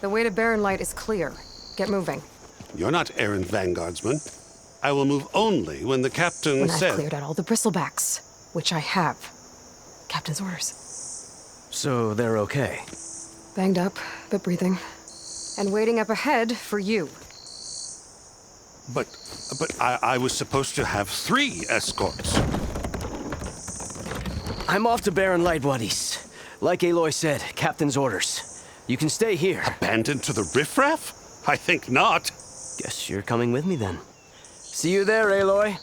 The way to Barren Light is clear. Get moving. You're not errand vanguardsman. I will move only when the captain When says... I've cleared out all the bristlebacks, which I have. Captain's orders. So they're okay? Banged up, but breathing. And waiting up ahead for you. But I was supposed to have 3 escorts. I'm off to Barren Light, buddies. Like Aloy said, Captain's orders. You can stay here. Abandoned to the riffraff? I think not. Guess you're coming with me then. See you there, Aloy.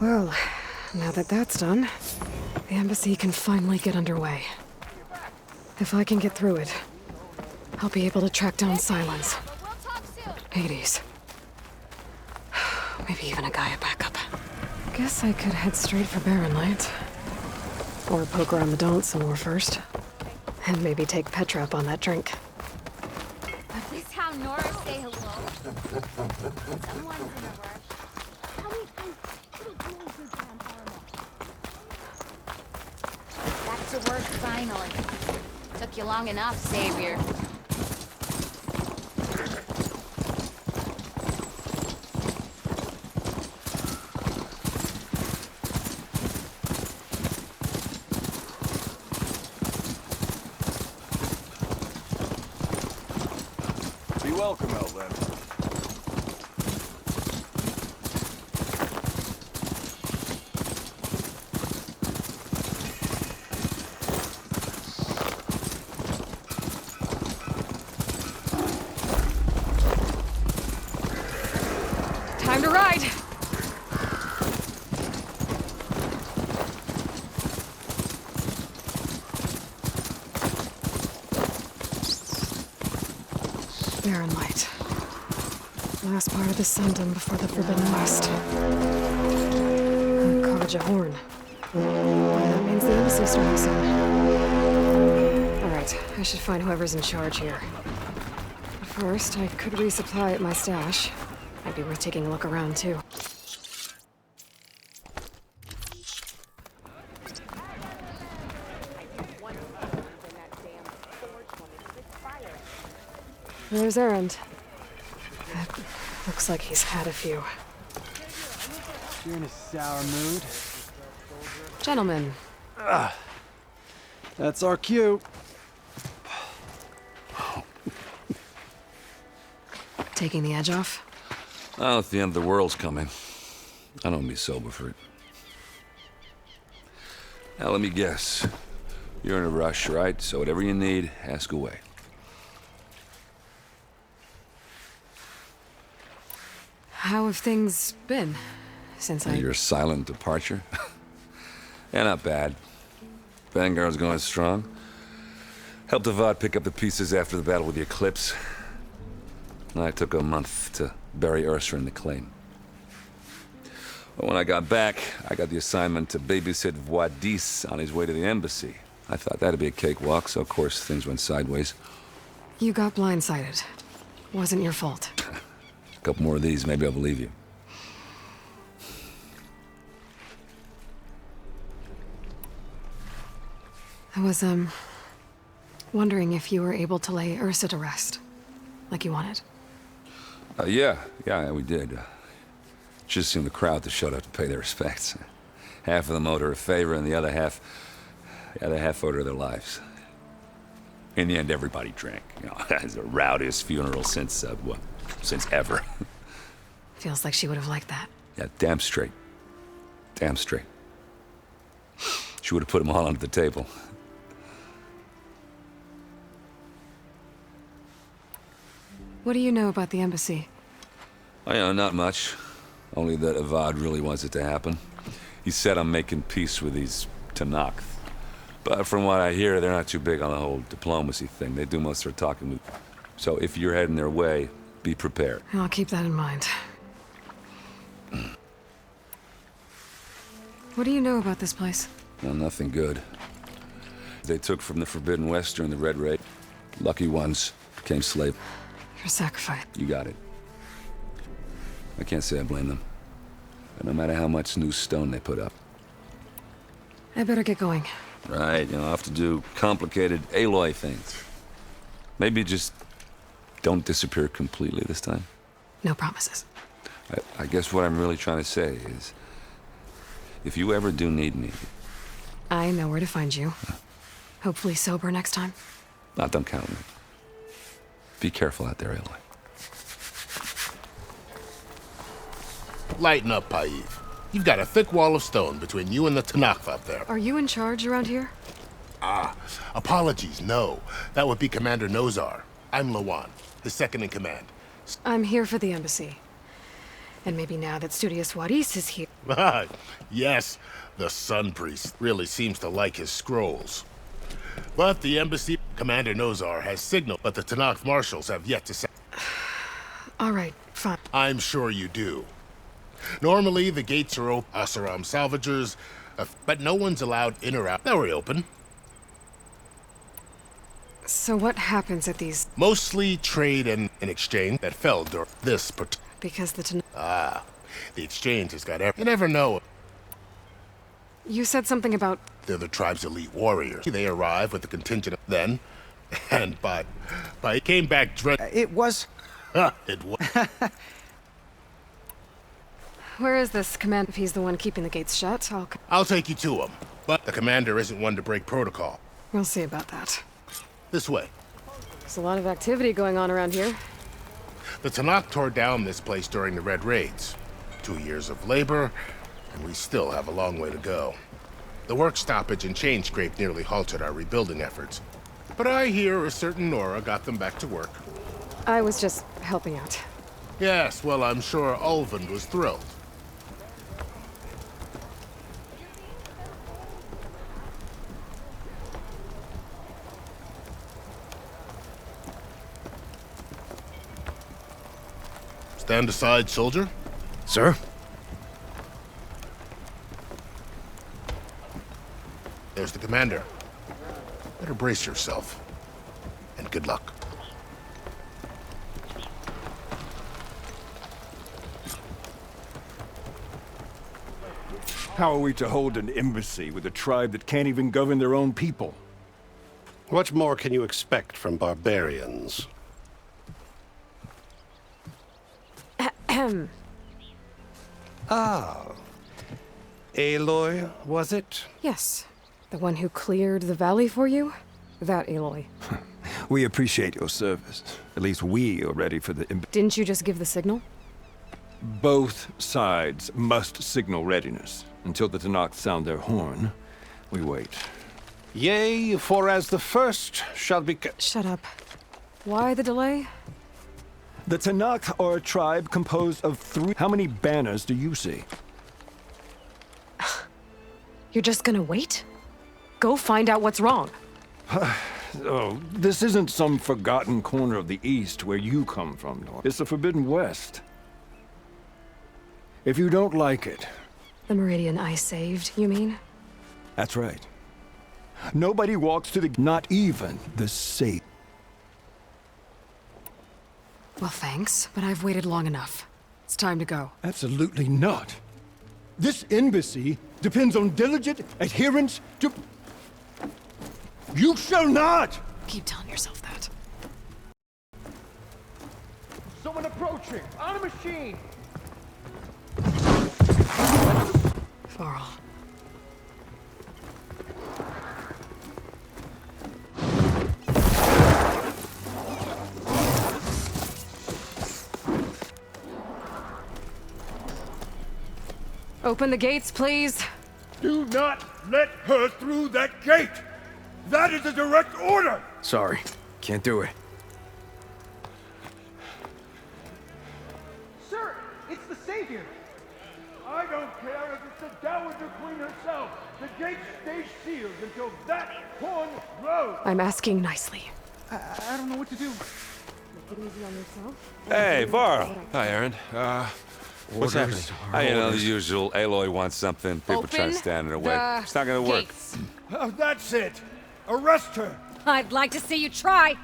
Well, now that that's done, the embassy can finally get underway. If I can get through it, I'll be able to track down Silence. Hades. Maybe even a Gaia backup. Guess I could head straight for Barren Light. Or poke around the Daunt some more first. And maybe take Petra up on that drink. At least how Nora say hello. Someone's in a rush. Back to work finally. Took you long enough, Savior. Be welcome, Outlander. Time to ride! Barren Light. Last part of the Sundom before the Forbidden West. Kaja Horn. That means the embassy's starting soon. Alright, I should find whoever's in charge here. But first, I could resupply at my stash. Might be worth taking a look around, too. There's Erend. Looks like he's had a few. You're in a sour mood. Gentlemen. That's our cue. Taking the edge off? Oh, if the end of the world's coming, I don't be sober for it. Now, let me guess. You're in a rush, right? So whatever you need, ask away. How have things been since Your silent departure? Yeah, not bad. Vanguard's going strong. Helped Avad pick up the pieces after the battle with the Eclipse. I took a month to bury Ursa in the claim. But when I got back, I got the assignment to babysit Voidis on his way to the embassy. I thought that'd be a cakewalk, so of course things went sideways. You got blindsided. Wasn't your fault. A couple more of these, maybe I'll believe you. I was, wondering if you were able to lay Ursa to rest, like you wanted. Yeah, we did. Just seemed the crowd that showed up to pay their respects. Half of them owed her a favor, and the other half owed her their lives. In the end, everybody drank. You know, it's the rowdiest funeral since ever. Feels like she would have liked that. Yeah, damn straight. Damn straight. She would have put them all under the table. What do you know about the embassy? Oh, yeah, not much. Only that Avad really wants it to happen. He said I'm making peace with these Tanakh. But from what I hear, they're not too big on the whole diplomacy thing. They do most of their talking. So if you're heading their way, be prepared. I'll keep that in mind. What do you know about this place? Well, nothing good. They took from the Forbidden West during the Red Raid. Lucky ones became slave. Your sacrifice. You got it. I can't say I blame them. But no matter how much new stone they put up. I better get going. Right, I'll have to do complicated Aloy things. Maybe just don't disappear completely this time. No promises. I guess what I'm really trying to say is, if you ever do need me... I know where to find you. Hopefully sober next time. Don't count on me. Be careful out there, Aloy. Lighten up, Paiv. You've got a thick wall of stone between you and the Tanakh up there. Are you in charge around here? Apologies, no. That would be Commander Nozar. I'm Lawan, his second in command. I'm here for the embassy. And maybe now that Studious Wadis is here... Yes, the Sun Priest really seems to like his scrolls. But the embassy, Commander Nozar has signaled, but the Tanakh marshals have yet to say... All right, fine. I'm sure you do. Normally, the gates are open, Asaram salvagers, but no one's allowed in or out. Now we're open. So what happens at these... Mostly trade and an exchange that fell during this Because the the exchange has got everything. You never know. You said something about... They're the tribe's elite warriors. They arrive with the contingent then, and by it came back It was... it was... Where is this command? If he's the one keeping the gates shut, I'll take you to him. But the commander isn't one to break protocol. we'll see about that. This way. There's a lot of activity going on around here. The Tanakh tore down this place during the Red Raids. 2 years of labor, and we still have a long way to go. The work stoppage and chain scrape nearly halted our rebuilding efforts. But I hear a certain Nora got them back to work. I was just helping out. Yes, well, I'm sure Ulvund was thrilled. Stand aside, soldier. Sir? There's the commander. Better brace yourself. And good luck. How are we to hold an embassy with a tribe that can't even govern their own people? What more can you expect from barbarians? Aloy, was it? Yes. The one who cleared the valley for you? That Aloy. We appreciate your service. At least we are ready for the... Didn't you just give the signal? Both sides must signal readiness. Until the Tanakh sound their horn, we wait. Yea, for as the first shall be... Shut up. Why the delay? The Tanakh are a tribe composed of 3... How many banners do you see? You're just gonna wait? Go find out what's wrong. Oh, this isn't some forgotten corner of the East where you come from, Nor. It's the Forbidden West. If you don't like it... The meridian I saved, you mean? That's right. Nobody walks to the... Not even the safe. Well, thanks, but I've waited long enough. It's time to go. Absolutely not. This embassy depends on diligent adherence to... You shall not! Keep telling yourself that. Someone approaching! On a machine! Varl. Open the gates, please. Do not let her through that gate! That is a direct order! Sorry. Can't do it. Sir, it's the Savior! I don't care if it's the Dowager Queen herself! The gate stays sealed until that horn blows! I'm asking nicely. I don't know what to do. Take it easy on yourself. Hey, Varl. Hi, Aaron. What's happening? You know, the usual. Aloy wants something. People trying to Open stand in her way. the It's not gonna work. gates. That's it. Arrest her. I'd like to see you try.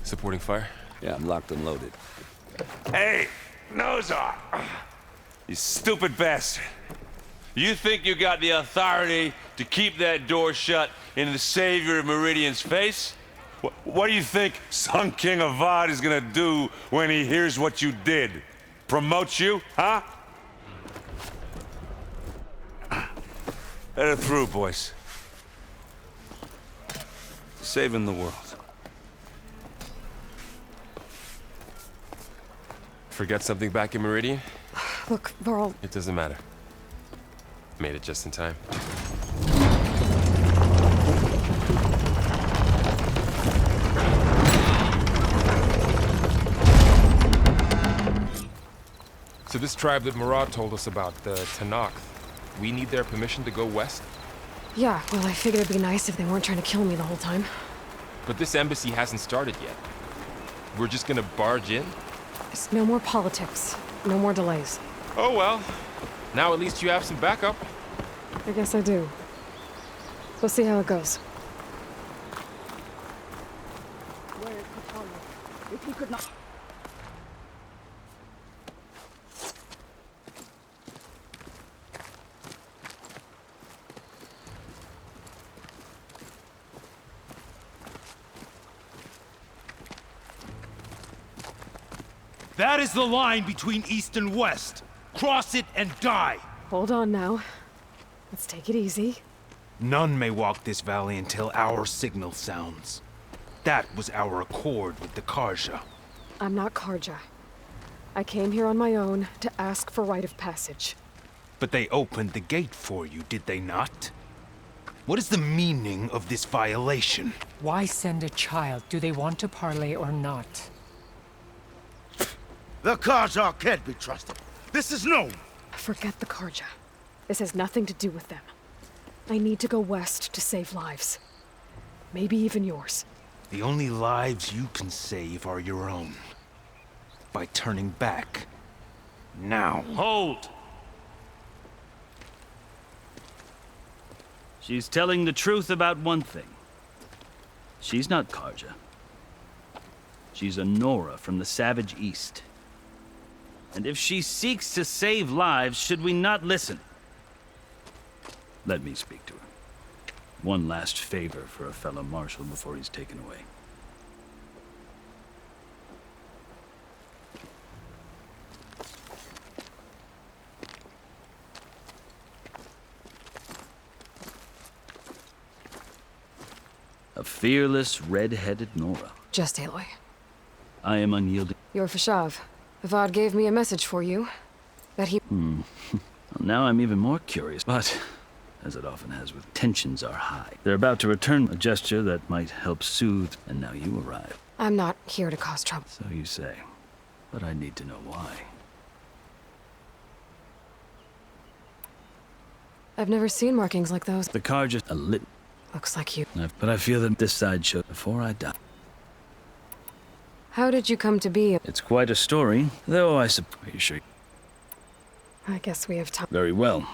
Supporting fire? Yeah, I'm locked and loaded. Hey, Nozar! You stupid bastard. You think you got the authority to keep that door shut in the savior of Meridian's face? What do you think Sun King Avad is gonna do when he hears what you did? Promote you, huh? Let her through, boys. Saving the world. Forget something back in Meridian? Look, Varl, It doesn't matter. Made it just in time. So this tribe that Murad told us about, the Tanakh, we need their permission to go west? yeah, well, I figured it'd be nice if they weren't trying to kill me the whole time. But this embassy hasn't started yet. We're just gonna barge in? Just no more politics. No more delays. Oh well. Now at least you have some backup. I guess I do. We'll see how it goes. If you could not. That is the line between East and West. Cross it and die. Hold on now. Let's take it easy. None may walk this valley until our signal sounds. That was our accord with the Karja. I'm not Karja. I came here on my own to ask for rite of passage. But they opened the gate for you, did they not? What is the meaning of this violation? Why send a child? Do they want to parley or not? The Karja can't be trusted. This is known. Forget the Karja. This has nothing to do with them. I need to go west to save lives. Maybe even yours. The only lives you can save are your own. By turning back. Now. Hold! She's telling the truth about one thing. She's not Karja. She's a Nora from the Savage East. And if she seeks to save lives, should we not listen? Let me speak to her. One last favor for a fellow marshal before he's taken away. A fearless, red-headed Nora. Just Aloy. I am unyielding. You're Fashav. Avad gave me a message for you. That he... Well, now I'm even more curious, but as it often has with tensions are high. They're about to return a gesture that might help soothe, and now you arrive. I'm not here to cause trouble. So you say, but I need to know why. I've never seen markings like those. The car just a lit. Looks like you. But I feel that this side should before I die. How did you come to be? It's quite a story, though I suppose. Are you sure? I guess we have time. Very well.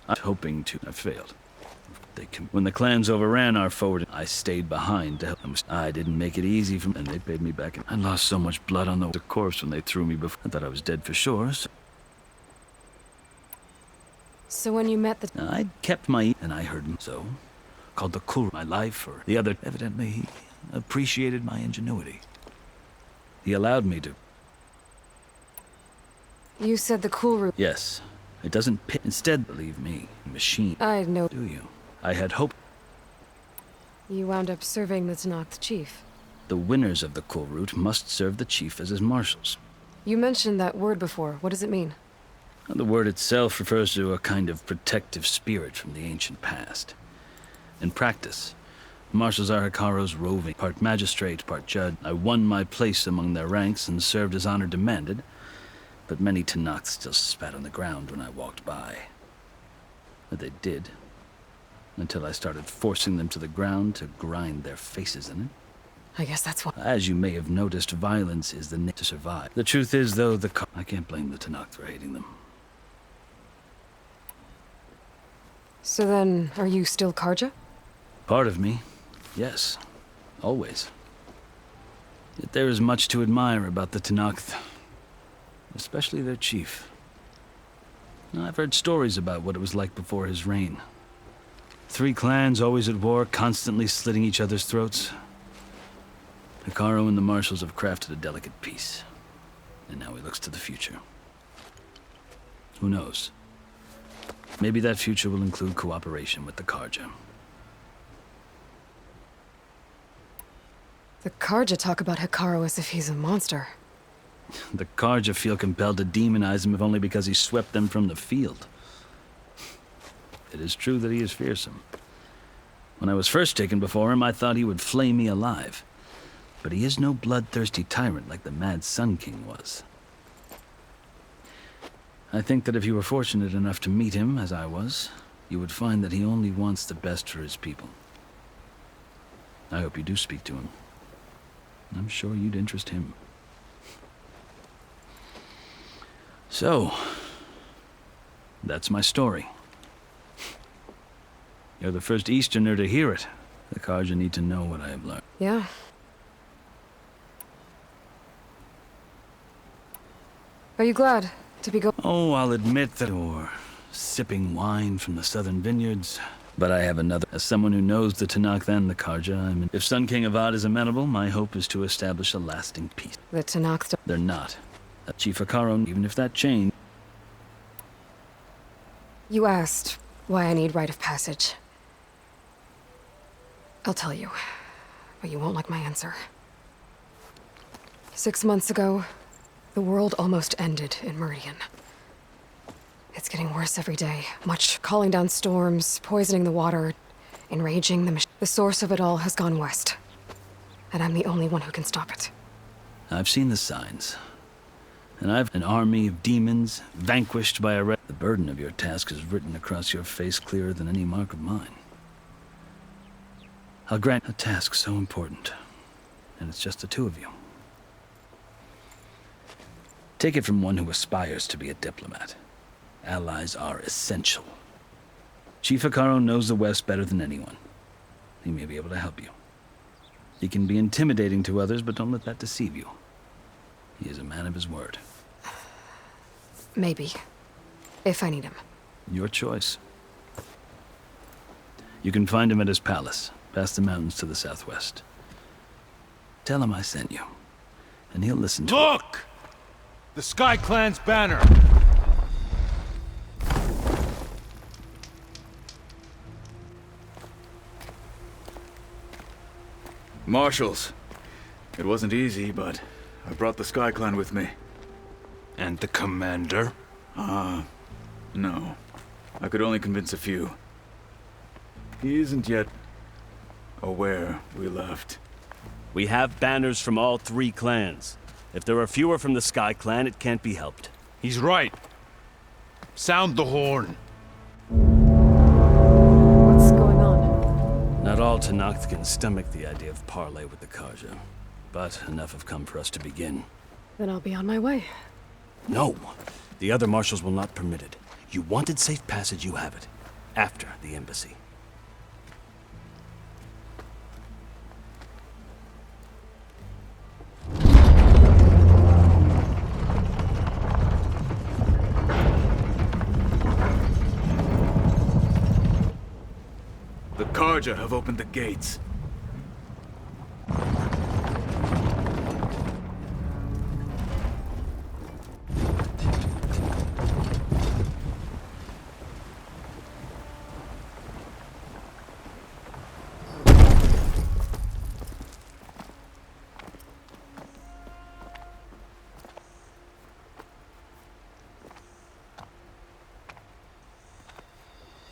I'm hoping to. I failed. When the clans overran our forward, I stayed behind to help them. I didn't make it easy for them, and they paid me back. I lost so much blood on the corpse when they threw me before. I thought I was dead for sure. So when you met the... I kept my... and I heard him so. Called the cool my life, or the other. Evidently, he appreciated my ingenuity. He allowed me to... You said the cool route. Yes. It doesn't pit. Instead, believe me, machine. I know. Do you? I had hoped. You wound up serving the Tanakh chief. The winners of the cool route must serve the chief as his marshals. You mentioned that word before. What does it mean? The word itself refers to a kind of protective spirit from the ancient past. In practice, marshals are Hikaru's roving, part magistrate, part judge. I won my place among their ranks and served as honor demanded, but many Tanakh still spat on the ground when I walked by. But they did, until I started forcing them to the ground to grind their faces in it. I guess that's what. As you may have noticed, violence is the need to survive. The truth is, though, I can't blame the Tenakth for hating them. So then, are you still Karja? Part of me, yes. Always. Yet there is much to admire about the Tenakth. Especially their chief. I've heard stories about what it was like before his reign. 3 clans always at war, constantly slitting each other's throats. Hekarro and the Marshals have crafted a delicate peace. And now he looks to the future. Who knows? Maybe that future will include cooperation with the Karja. The Karja talk about Hekarro as if he's a monster. The Karja feel compelled to demonize him if only because he swept them from the field. It is true that he is fearsome. When I was first taken before him, I thought he would flay me alive. But he is no bloodthirsty tyrant like the Mad Sun King was. I think that if you were fortunate enough to meet him, as I was, you would find that he only wants the best for his people. I hope you do speak to him. I'm sure you'd interest him. So, that's my story. You're the first Easterner to hear it. The Karja need to know what I have learned. Yeah. Are you glad to be going? Oh, I'll admit that or sipping wine from the southern vineyards. But I have another. As someone who knows the Tenakth and the Karja, if Sun King Avad is amenable, my hope is to establish a lasting peace. The Tenakth. They're not. Chief Hekarro, even if that changed. You asked why I need rite of passage. I'll tell you, but you won't like my answer. 6 months ago, the world almost ended in Meridian. It's getting worse every day. Much calling down storms, poisoning the water, enraging the machine. The source of it all has gone west. And I'm the only one who can stop it. I've seen the signs. And I've an army of demons, vanquished by a The burden of your task is written across your face clearer than any mark of mine. I'll grant a task so important. And it's just the 2 of you. Take it from one who aspires to be a diplomat. Allies are essential. Chief Hekarro knows the West better than anyone. He may be able to help you. He can be intimidating to others, but don't let that deceive you. He is a man of his word. Maybe. If I need him. Your choice. You can find him at his palace, past the mountains to the southwest. Tell him I sent you, and he'll listen to Look! The Sky Clan's banner! Marshals. It wasn't easy, but I brought the Sky Clan with me. And the commander? No. I could only convince a few. He isn't yet aware we left. We have banners from all 3 clans. If there are fewer from the Sky Clan, it can't be helped. He's right. Sound the horn. What's going on? Not all Tenakth can stomach the idea of parley with the Karja. But enough have come for us to begin. Then I'll be on my way. No. The other marshals will not permit it. You wanted safe passage, you have it. After the embassy. The Karja have opened the gates.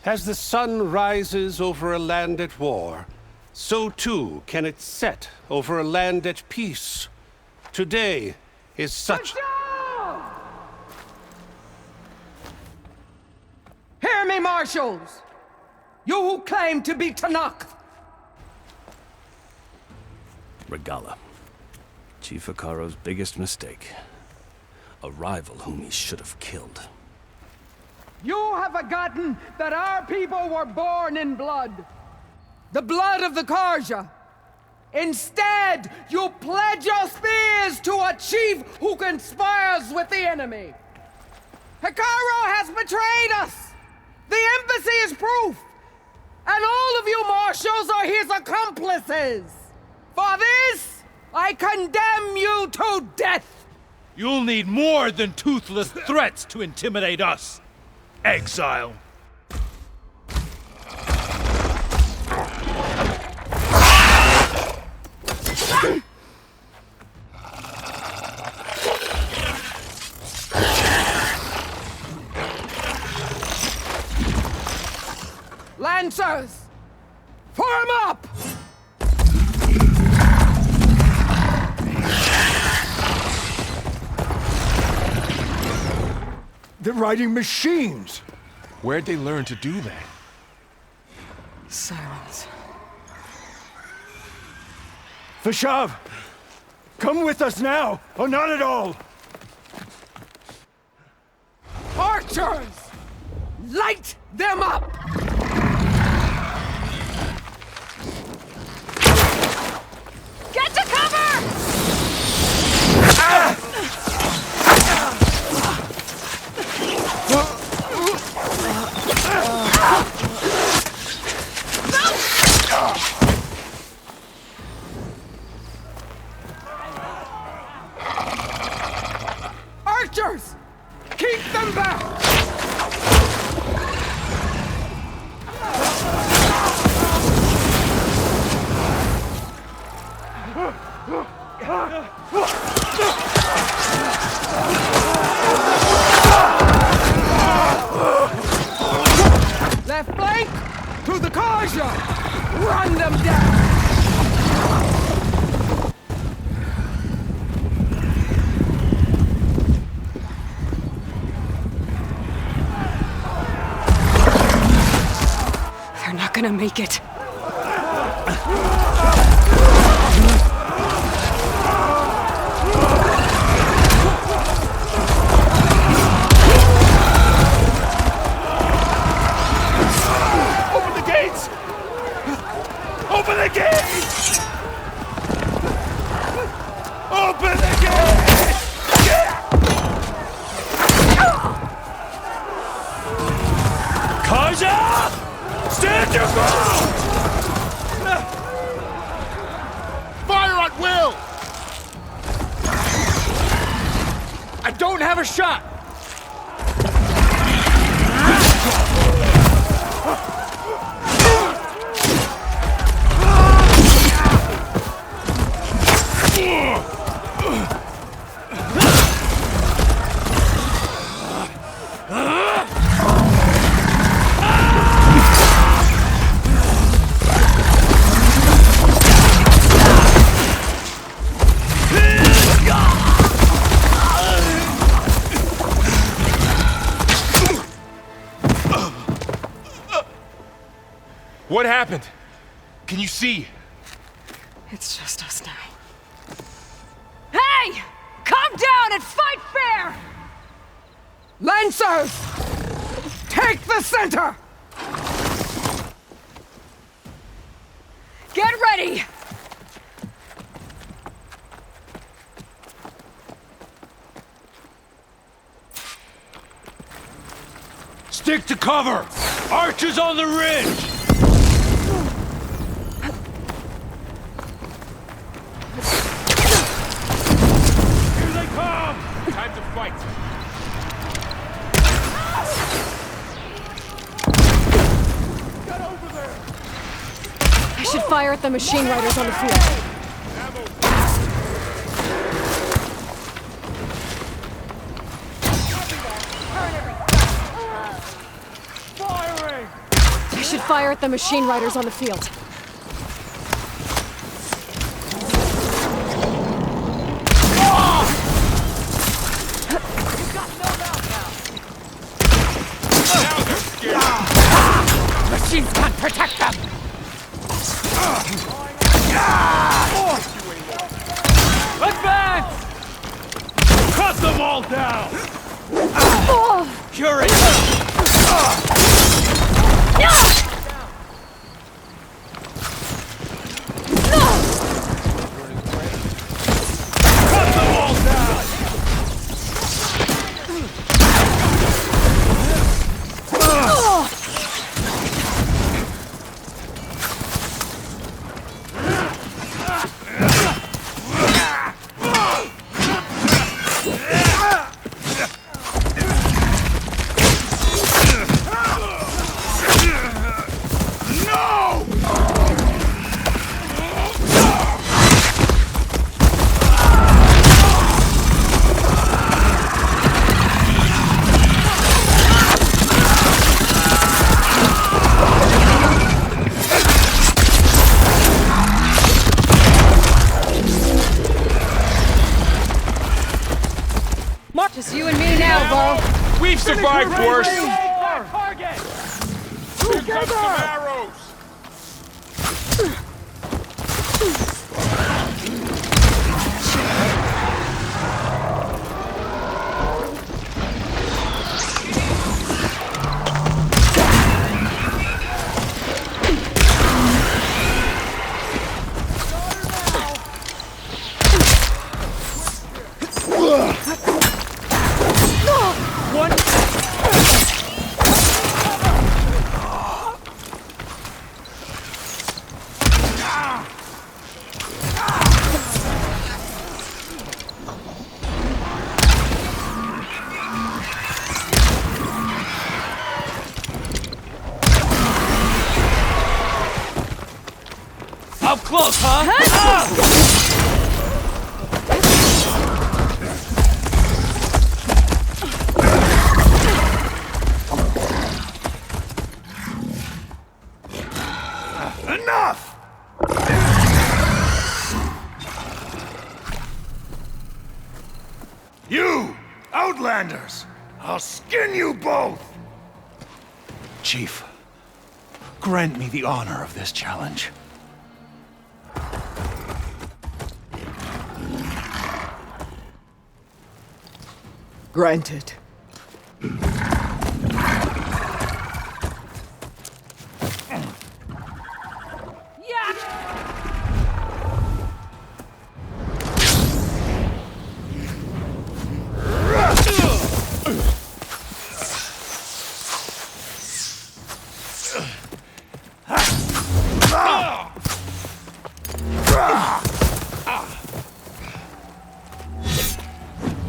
As the sun rises over a land at war, so too can it set over a land at peace. Today is such... Hear me, marshals! You who claim to be Tenakth! Regala. Chief Hikaro's biggest mistake. A rival whom he should have killed. You have forgotten that our people were born in blood. The blood of the Karja. Instead, you pledge your spears to a chief who conspires with the enemy. Hikaro has betrayed us! The embassy is proof! And all of you marshals are his accomplices! For this, I condemn you to death! You'll need more than toothless threats to intimidate us, exile. Lancers! Form up! They're riding machines! Where'd they learn to do that? Silence. Fashav! Come with us now, or not at all! Archers! Light them up! Get to cover! Archers! Keep them back! Left flank to the Karja! Run them down! They're not gonna make it. Open the gates! Open the gates! Open the gates! Karja! Stand your ground! Fire at will! I don't have a shot! What happened? Can you see? It's just us now. Hey! Calm down and fight fair! Lancers! Take the center! Get ready! Stick to cover! Archers on the ridge! Here they come! Time to fight. Get over there! I should fire at the machine riders on the field. Firing! I should fire at the machine riders on the field. Machines can't protect them! It's you and me now, Bo. We've survived worse! Target! Together! Up close, huh? Enough! You, Outlanders! I'll skin you both! Chief, grant me the honor of this challenge. Granted.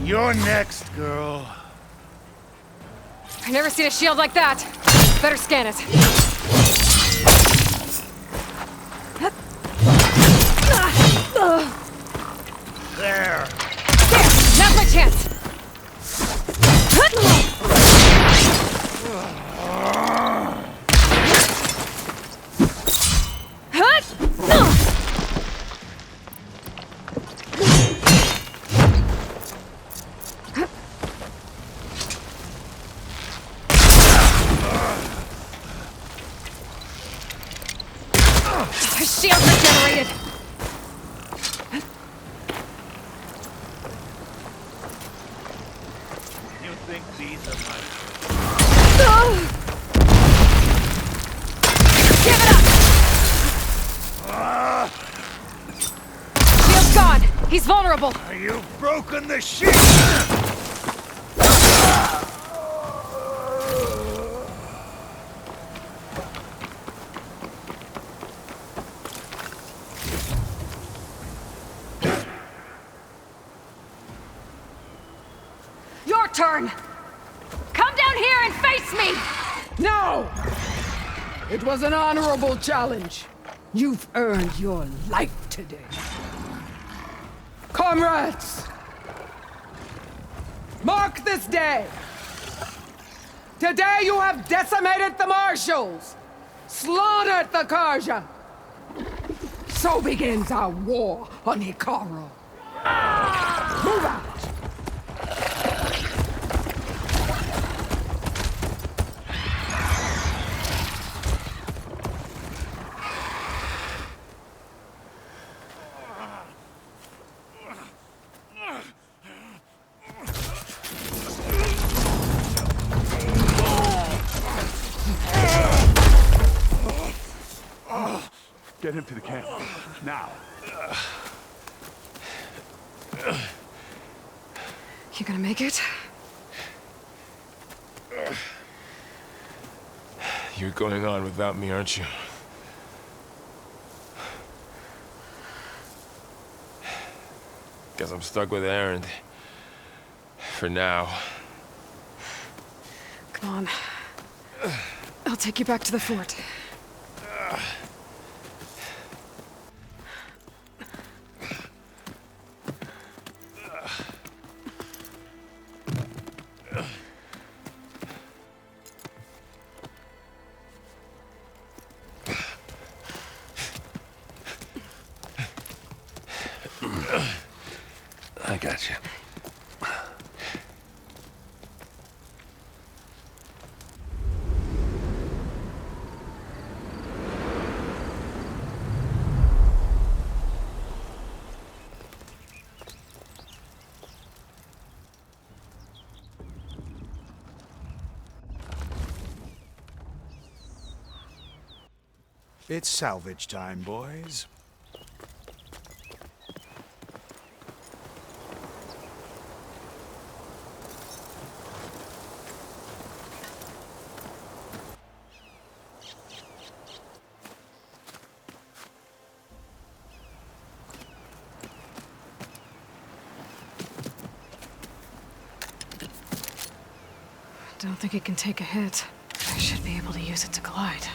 You're next, girl. I've never seen a shield like that. Better scan it. There. Now's my chance. Shields regenerated. You think these are my... Give it up! Shield's gone. He's vulnerable. You've broken the shield! Your turn! Come down here and face me! No! It was an honorable challenge. You've earned your life today. Comrades! Mark this day! Today you have decimated the Marshals! Slaughtered the Karja! So begins our war on Hikaru. Move out! Get him to the camp. Now. You gonna make it? You're going on without me, aren't you? Guess I'm stuck with Aaron. For now. Come on. I'll take you back to the fort. I got you. It's salvage time, boys. Don't think it can take a hit. I should be able to use it to glide.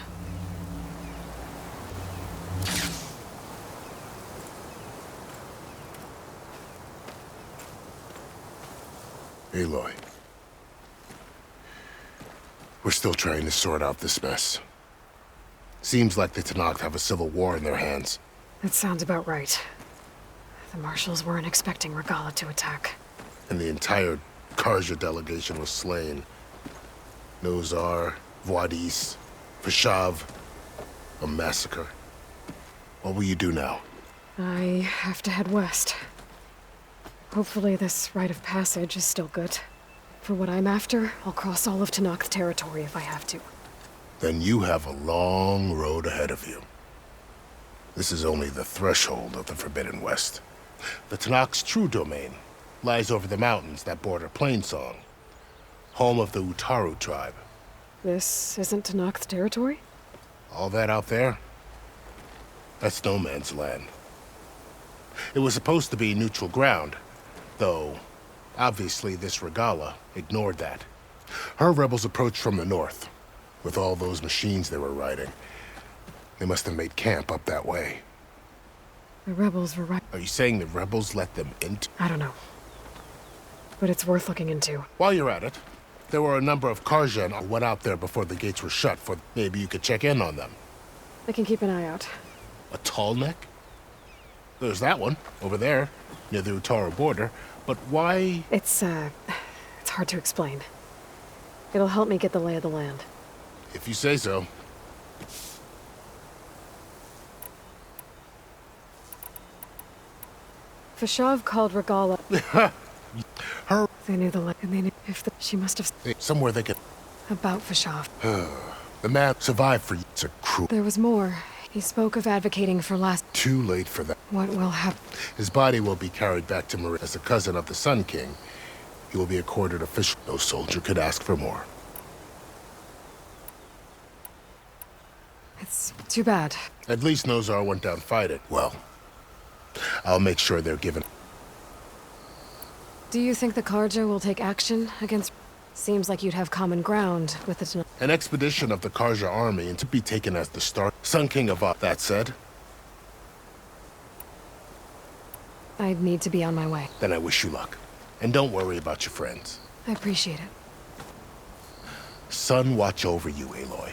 Aloy. We're still trying to sort out this mess. Seems like the Tenakth have a civil war in their hands. That sounds about right. The Marshals weren't expecting Regala to attack. And the entire Karja delegation was slain. Nozar, Voidis, Vashav, a massacre. What will you do now? I have to head west. Hopefully this rite of passage is still good. For what I'm after, I'll cross all of Tenakth territory if I have to. Then you have a long road ahead of you. This is only the threshold of the Forbidden West. The Tenakth's true domain lies over the mountains that border Plainsong, home of the Utaru tribe. This isn't Tenakth territory? All that out there? That's no man's land. It was supposed to be neutral ground, though obviously this Regala ignored that. Her rebels approached from the north, with all those machines they were riding. They must have made camp up that way. The rebels were right. Are you saying the rebels let them in? I don't know. But it's worth looking into. While you're at it, there were a number of Karja who went out there before the gates were shut. Maybe you could check in on them. I can keep an eye out. A tall neck? There's that one, over there, near the Utaru border. But why? It's hard to explain. It'll help me get the lay of the land. If you say so. Vashav called Regala. Her. They knew the and they knew she must have. Somewhere they could. About Vashav. The man survived for years. A crew. There was more. He spoke of advocating for last. Too late for that. What will happen? His body will be carried back to Maria as a cousin of the Sun King. He will be accorded official. No soldier could ask for more. It's too bad. At least Nozar went down fighting. Well, I'll make sure they're given. Do you think the Karja will take action against... Seems like you'd have common ground with the... An expedition of the Karja army and to be taken as the start. Sun King of that said. I'd need to be on my way. Then I wish you luck. And don't worry about your friends. I appreciate it. Sun watch over you, Aloy.